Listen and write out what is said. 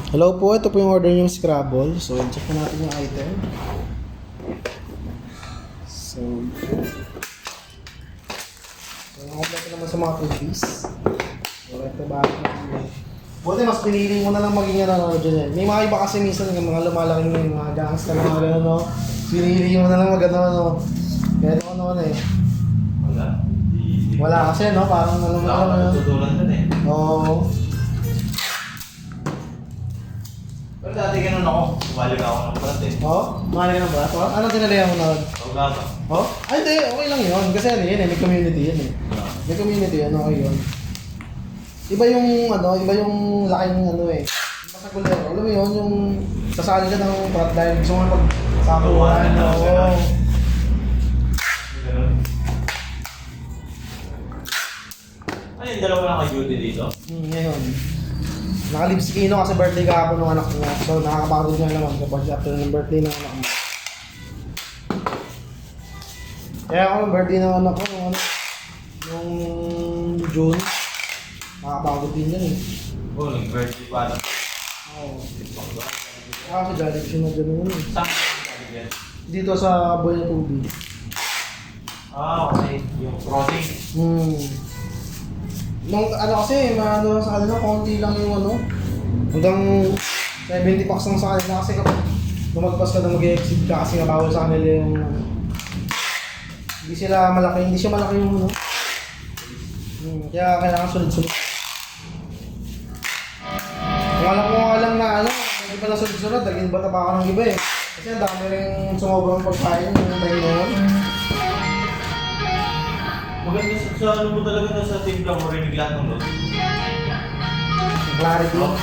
Hello po, ito po yung order yung Scrabble. So, check na natin yung item. So, kompleto naman sa mga freebies. So, ito ba? Buti mas pinili mo na lang maging ano dyan. May mga iba kasi minsan yung mga lumalaking yung mga gangsta na mga gano'n, no? Pinili mo na lang mag-ano, no? Kaya ito ano eh. Wala. Wala kasi, no? Parang alam mo Wala naman. ka tutulan dun eh. Oo. Pero dati ganun ako. Bumalik ako ng prat eh. Oo? Mahal ka ng ba? Anong tinalihan mo na? Wala ka. Oh? Ay, hindi. Okay lang yun. Kasi ano yun eh. May community yun eh. May community yun. Okay yun. Iba yung ano, iba yung laking ano eh. Basta kulero. Alam mo yun, yung sasali ka ng prat dahil gusto mo magsakuhan. Oo. Ganun. Ano yung dalawa lang kay Judy dito? Ngayon. Nakalib si Kino kasi birthday kahapon ng anak niya. So nakakapagod nga naman kapag after ng birthday ng anak niya. Kaya ako ng birthday ng anak ko, nung June. Nakakapagod din yan eh. Oh, nag-birthday pa lang. Oo. Ako sa Jollibee na gano'n eh. Saan ka nag-birthday? Dito sa Boy na Tubig. Ah, okay. Yung crossing. Nung ano kasi, ano sa kanila, konti lang yung ano. Hanggang 70 bucks lang sa kanila kasi kapag lumagpas ka na mag-exit ka kasi bawal sa kanila yung ano. Hindi siya malaki yung ano. Kaya kailangan sunod-sunod. Kung alam ko nga lang na ano, hindi pa na sunod-sunod, dahil bata pa ako ng iba eh. Kasi ang dami rin sumobrang pagkain yung time noon. Maganda sa ano mo talaga na sa timpla mo rinig lahat ng loob. Clarity. Oh.